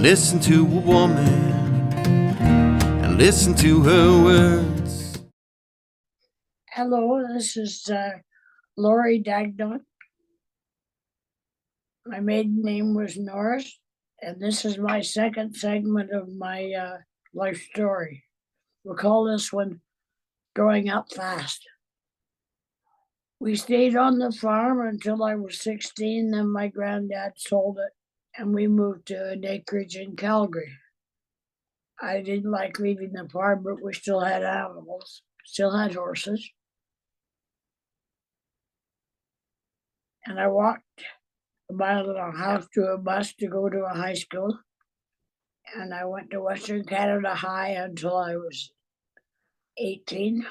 Listen to a woman and listen to her words. Hello, this is Deagnon. My maiden name was Norris, and this is my second segment of my life story. We'll call this one Growing Up Fast. We stayed on the farm until I was 16, then my granddad sold it, and we moved to an acreage in Calgary. I didn't like leaving the farm, but we still had animals, still had horses. And I walked a mile and a half to a bus to go to a high school. And I went to Western Canada High until I was 18.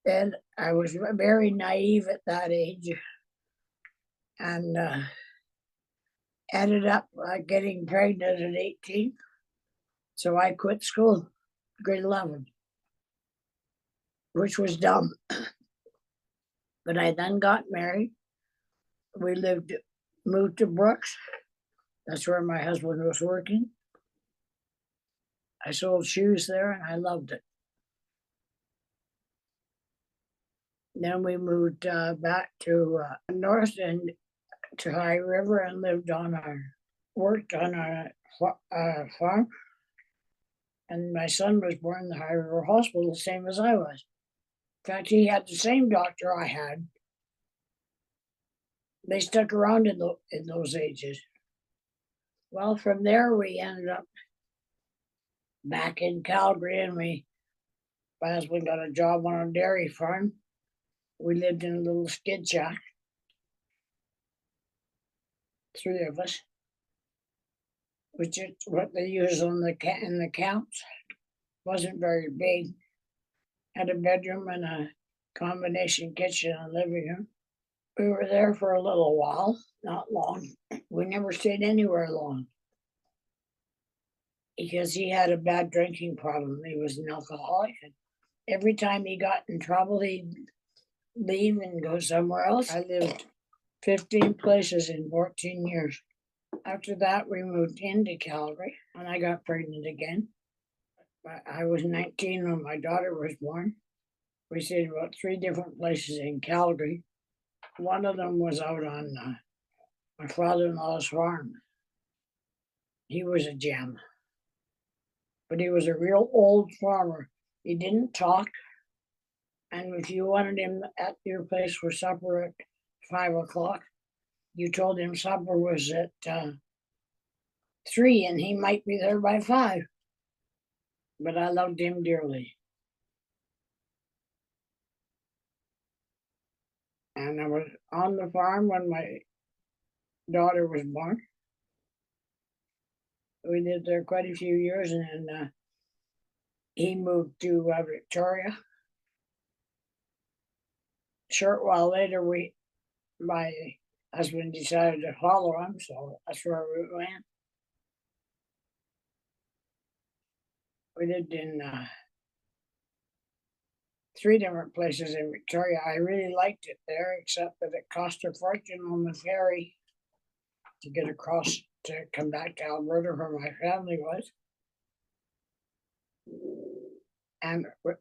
And I was very naive at that age and ended up getting pregnant at 18. So I quit school, grade 11, which was dumb. But I then got married. We moved to Brooks. That's where my husband was working. I sold shoes there and I loved it. Then we moved back to north and to High River and worked on our farm. And my son was born in the High River Hospital, the same as I was. In fact, he had the same doctor I had. They stuck around in those ages. Well, from there we ended up back in Calgary, and my husband got a job on a dairy farm. We lived in a little skid shack, 3 of us, which is what they use in the camps. Wasn't very big. Had a bedroom and a combination kitchen and living room. We were there for a little while, not long. We never stayed anywhere long because he had a bad drinking problem. He was an alcoholic. And every time he got in trouble, he'd leave and go somewhere else. I lived 15 places in 14 years. After that, we moved into Calgary, and I got pregnant again. I was 19 when my daughter was born. We stayed about 3 different places in Calgary. One of them was out on my father-in-law's farm. He was a gem, but he was a real old farmer. He didn't talk, and if you wanted him at your place for supper at 5 o'clock, you told him supper was at 3, and he might be there by 5. But I loved him dearly. And I was on the farm when my daughter was born. We lived there quite a few years, and then he moved to Victoria. Short while later, my husband decided to follow him, so that's where we went. We lived in 3 different places in Victoria. I really liked it there, except that it cost a fortune on the ferry to get across to come back to Alberta where my family was. And with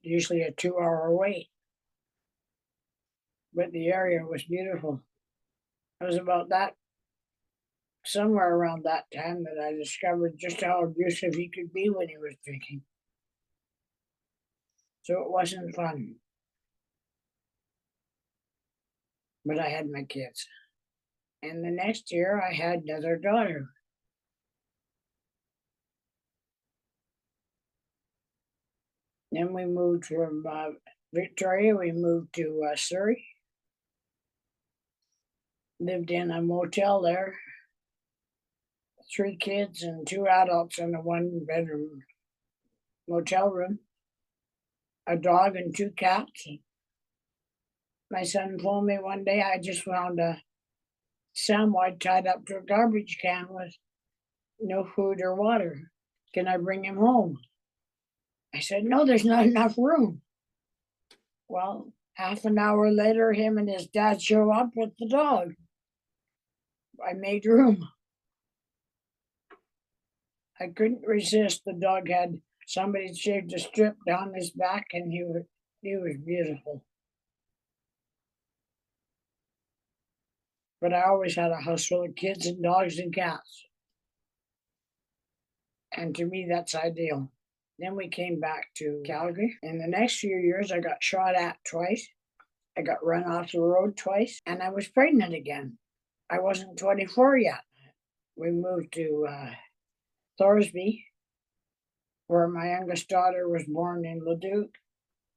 usually a 2-hour wait. But the area was beautiful. It was about that, somewhere around that time, that I discovered just how abusive he could be when he was drinking. So it wasn't fun. But I had my kids. And the next year I had another daughter. Then we moved from Victoria, we moved to Surrey. Lived in a motel there. 3 kids and 2 adults in a 1-bedroom motel room. A dog and 2 cats. My son told me one day I just found a samwise tied up to a garbage can with no food or water. Can I bring him home? I said, no, there's not enough room. Well, half an hour later, him and his dad show up with the dog. I made room. I couldn't resist. The dog had somebody shaved a strip down his back, and he was beautiful. But I always had a house full of kids and dogs and cats. And to me, that's ideal. Then we came back to Calgary. In the next few years, I got shot at twice. I got run off the road twice, and I was pregnant again. I wasn't 24 yet. We moved to Thorsby, where my youngest daughter was born in Leduc.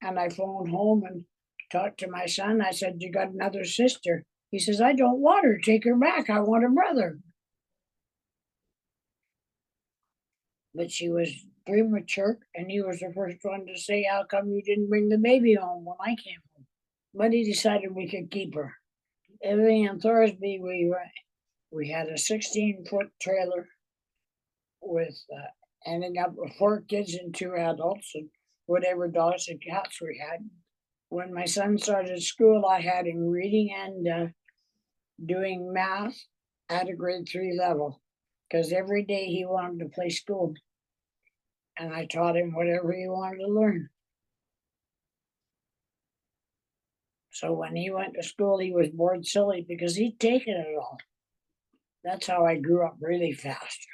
And I phoned home and talked to my son. I said, "You got another sister?" He says, "I don't want her. Take her back. I want a brother." But she was premature, and he was the first one to say, "How come you didn't bring the baby home when I came home?" But he decided we could keep her. Everything in Thorsby, we had a 16-foot trailer with ending up with 4 kids and 2 adults and whatever dogs and cats we had. When my son started school, I had him reading and doing math at a grade 3 level, because every day he wanted to play school. And I taught him whatever he wanted to learn. So when he went to school, he was bored silly because he'd taken it all. That's how I grew up really fast.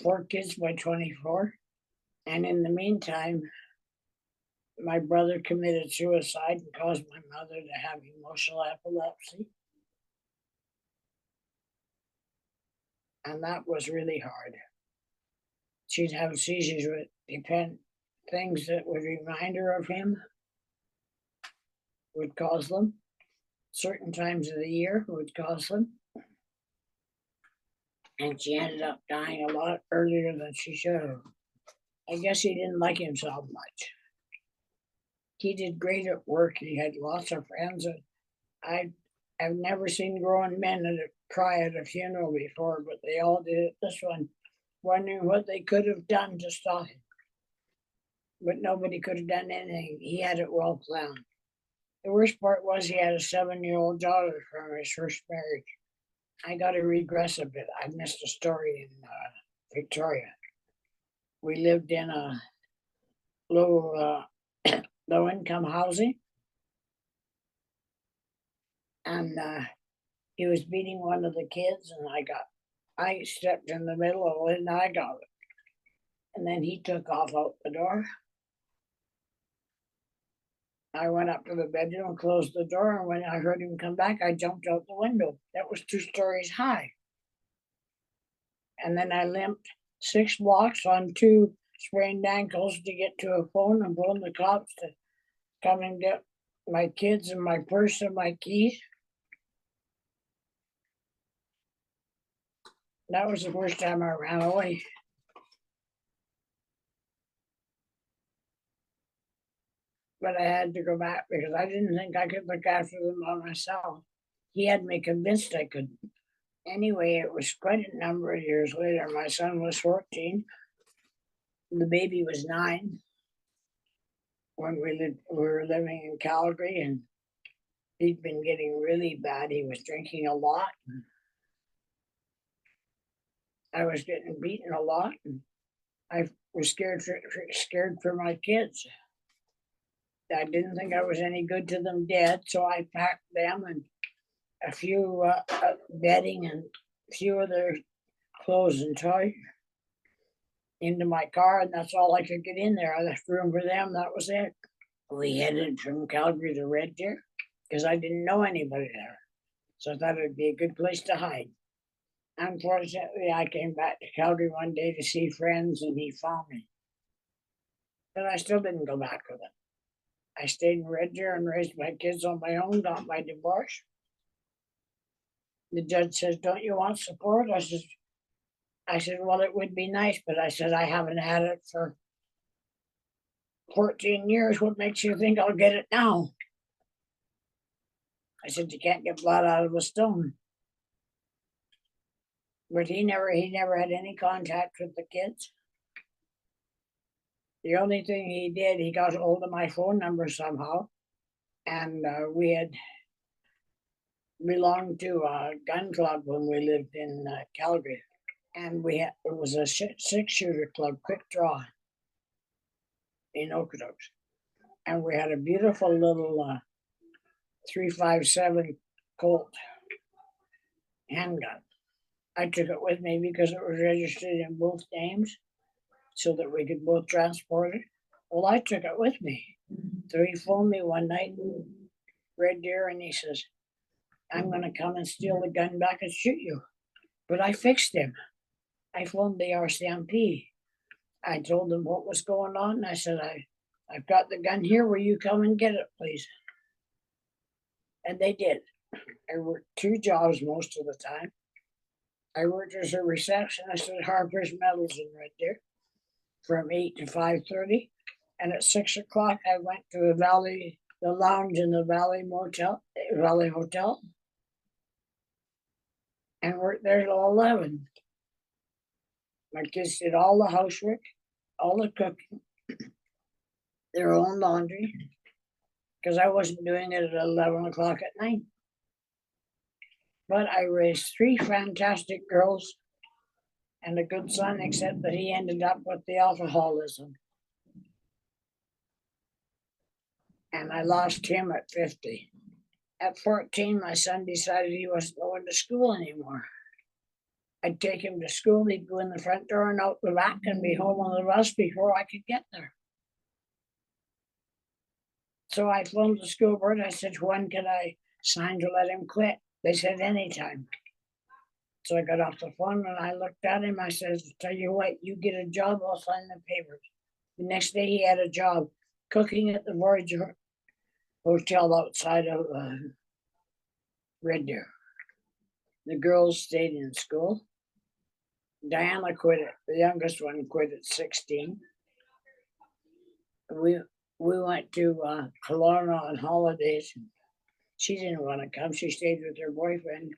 4 kids by 24. And in the meantime, my brother committed suicide and caused my mother to have emotional epilepsy. And that was really hard. She'd have seizures with things that would remind her of him, would cause them. Certain times of the year would cause them. And she ended up dying a lot earlier than she should have. I guess he didn't like himself much. He did great at work. He had lots of friends. I've never seen grown men cry at a funeral before, but they all did at this one, wondering what they could have done to stop him. But nobody could have done anything. He had it well planned. The worst part was he had a 7-year-old daughter from his first marriage. I got to regress a bit. I missed a story in Victoria. We lived in a low income housing, and he was beating one of the kids, and I stepped in the middle of it, and I got it. And then he took off out the door. I went up to the bedroom and closed the door, and when I heard him come back, I jumped out the window. That was 2 stories high. And then I limped 6 blocks on 2 sprained ankles to get to a phone and phone the cops to come and get my kids and my purse and my keys. That was the first time I ran away. But I had to go back because I didn't think I could look after them by myself. He had me convinced I couldn't. Anyway, it was quite a number of years later. My son was 14. The baby was 9 when we were living in Calgary, and he'd been getting really bad. He was drinking a lot. I was getting beaten a lot, and I was scared for my kids. I didn't think I was any good to them dead, so I packed them and a few bedding and a few of their clothes and toys into my car, and that's all I could get in there. I left room for them. That was it. We headed from Calgary to Red Deer because I didn't know anybody there, so I thought it'd be a good place to hide. Unfortunately, I came back to Calgary one day to see friends, and he found me. But I still didn't go back with him. I stayed in Red Deer and raised my kids on my own, got my divorce. The judge says, "Don't you want support?" I said, "Well, it would be nice," but I said, "I haven't had it for 14 years. What makes you think I'll get it now?" I said, "You can't get blood out of a stone." But he never had any contact with the kids. The only thing he did, he got hold of my phone number somehow, and we belonged to a gun club when we lived in Calgary. And it was a six-shooter club, quick draw in Okotoks. And we had a beautiful little 357 Colt handgun. I took it with me because it was registered in both names so that we could both transport it. Well, I took it with me. So he phoned me one night in Red Deer and he says, I'm going to come and steal the gun back and shoot you. But I fixed him. I phoned the RCMP. I told them what was going on. I said, I've got the gun here. Will you come and get it, please? And they did. I worked 2 jobs most of the time. I worked as a receptionist at Harper's Metals in Red Deer from 8 to 5:30. And at 6 o'clock, I went to the lounge in the Valley Hotel, and worked there till 11. My kids did all the housework, all the cooking, their own laundry, because I wasn't doing it at 11 o'clock at night. But I raised 3 fantastic girls and a good son, except that he ended up with the alcoholism. And I lost him at 50. At 14, my son decided he wasn't going to school anymore. I'd take him to school, he'd go in the front door and out the back and be home on the bus before I could get there. So I phoned the school board. I said, when can I sign to let him quit? They said, anytime. So I got off the phone and I looked at him. I said, tell you what, you get a job, I'll sign the papers. The next day he had a job cooking at the Voyager Hotel outside of Red Deer. The girls stayed in school. Diana quit it. The youngest one quit at 16. We went to Kelowna on holidays. She didn't want to come. She stayed with her boyfriend.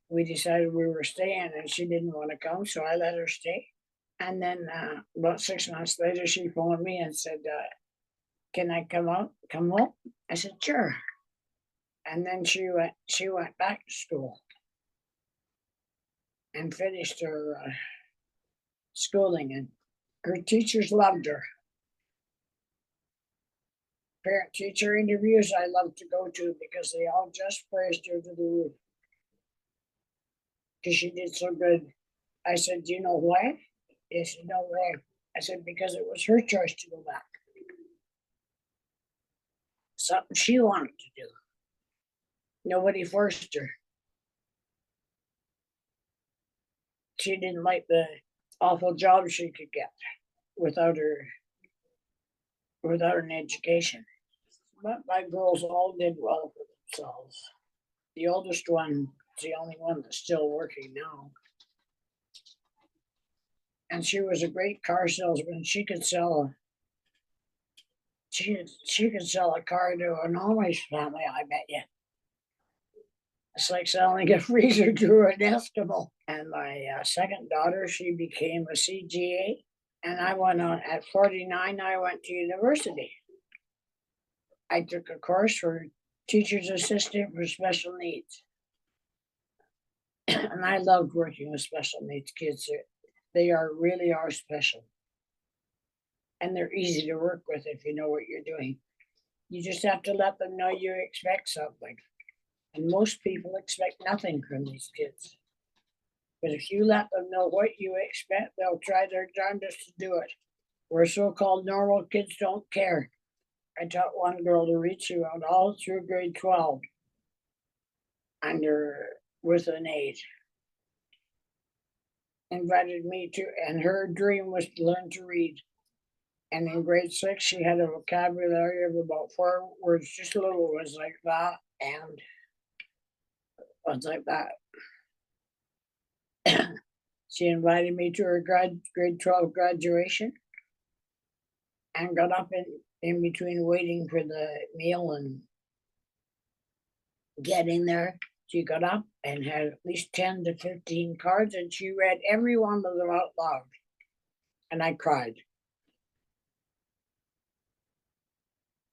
We decided we were staying, and she didn't want to come, so I let her stay. And then about 6 months later, she phoned me and said, "Can I come home?" I said, "Sure." And then she went back to school and finished her schooling, and her teachers loved her. Parent-teacher interviews I love to go to because they all just praised her to the roof because she did so good. I said, "Do you know why?" They said, "No way." I said, "Because it was her choice to go back. Something she wanted to do. Nobody forced her. She didn't like the awful job she could get without an education." But my girls all did well for themselves. The oldest one is the only one that's still working now. And she was a great car salesman. She could sell a car to an Amish family, I bet you. It's like selling a freezer to an Eskimo. And my second daughter, she became a CGA. And I went on, at 49, I went to university. I took a course for teacher's assistant for special needs. And I loved working with special needs kids. They really are special. And they're easy to work with if you know what you're doing. You just have to let them know you expect something. And most people expect nothing from these kids. But if you let them know what you expect, they'll try their darndest to do it. Where so-called normal kids don't care. I taught one girl to read. She went all through grade 12 with an 8. Invited me to, and her dream was to learn to read. And in grade 6, she had a vocabulary of about 4 words, just little words like that and words like that. She invited me to her grade 12 graduation and got up in between waiting for the meal and getting there. She got up and had at least 10 to 15 cards, and she read every one of them out loud. And I cried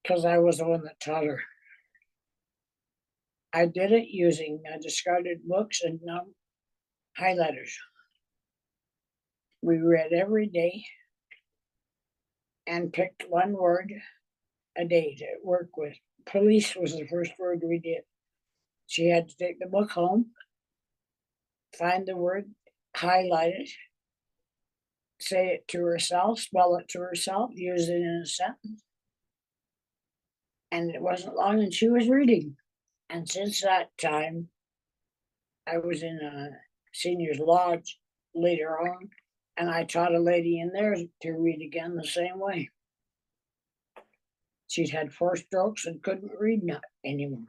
because I was the one that taught her. I did it using discarded books and highlighters. We read every day and picked one word a day to work with. Police was the first word we did. She had to take the book home, find the word, highlight it, say it to herself, spell it to herself, use it in a sentence. And it wasn't long and she was reading. And since that time, I was in a seniors lodge later on, and I taught a lady in there to read again the same way. She'd had 4 strokes and couldn't read anymore.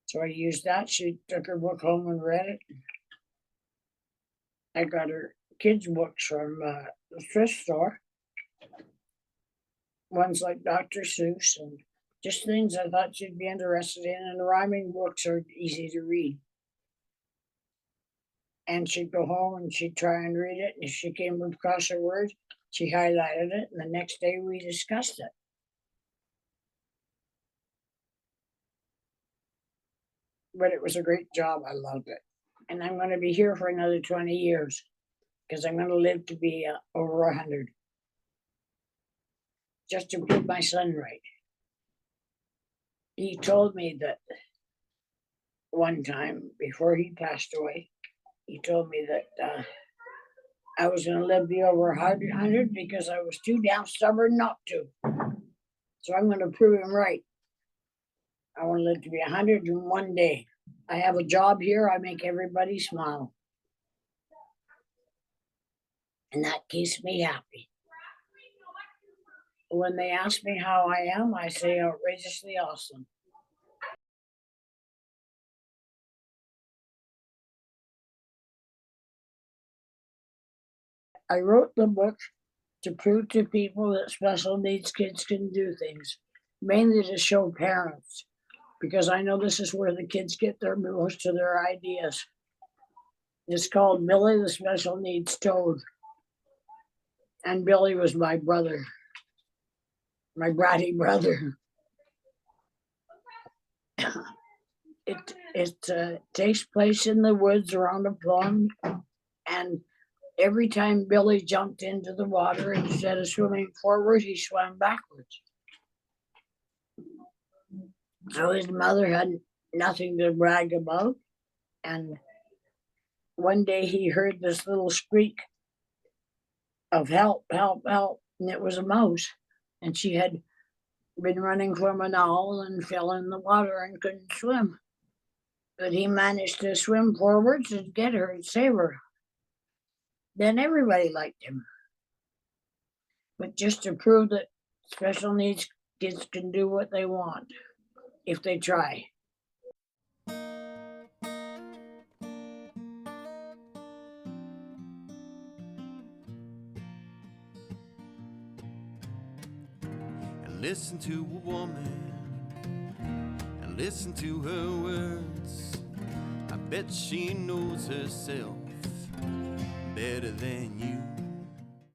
So I used that. She took her book home and read it. I got her kids' books from the thrift store. Ones like Dr. Seuss and just things I thought she'd be interested in. And rhyming books are easy to read. And she'd go home and she'd try and read it. And if she came across a word, she highlighted it. And the next day we discussed it. But it was a great job. I loved it. And I'm going to be here for another 20 years because I'm going to live to be over 100. Just to prove my son right. He told me that one time before he passed away, he told me that I was going to live to be over 100 because I was too damn stubborn not to. So I'm going to prove him right. I want to live to be 101 day. I have a job here. I make everybody smile. And that keeps me happy. When they ask me how I am, I say outrageously awesome. I wrote the book to prove to people that special needs kids can do things, mainly to show parents, because I know this is where the kids get most of their ideas. It's called Billy the Special Needs Toad. And Billy was my brother, my bratty brother. It takes place in the woods around a pond, and every time Billy jumped into the water, instead of swimming forward, he swam backwards. So his mother had nothing to brag about, and one day he heard this little squeak of help, help, help, and it was a mouse, and she had been running from an owl and fell in the water and couldn't swim. But he managed to swim forwards and get her and save her. Then everybody liked him. But just to prove that special needs kids can do what they want if they try. And listen to a woman and listen to her words. I bet she knows herself better than you.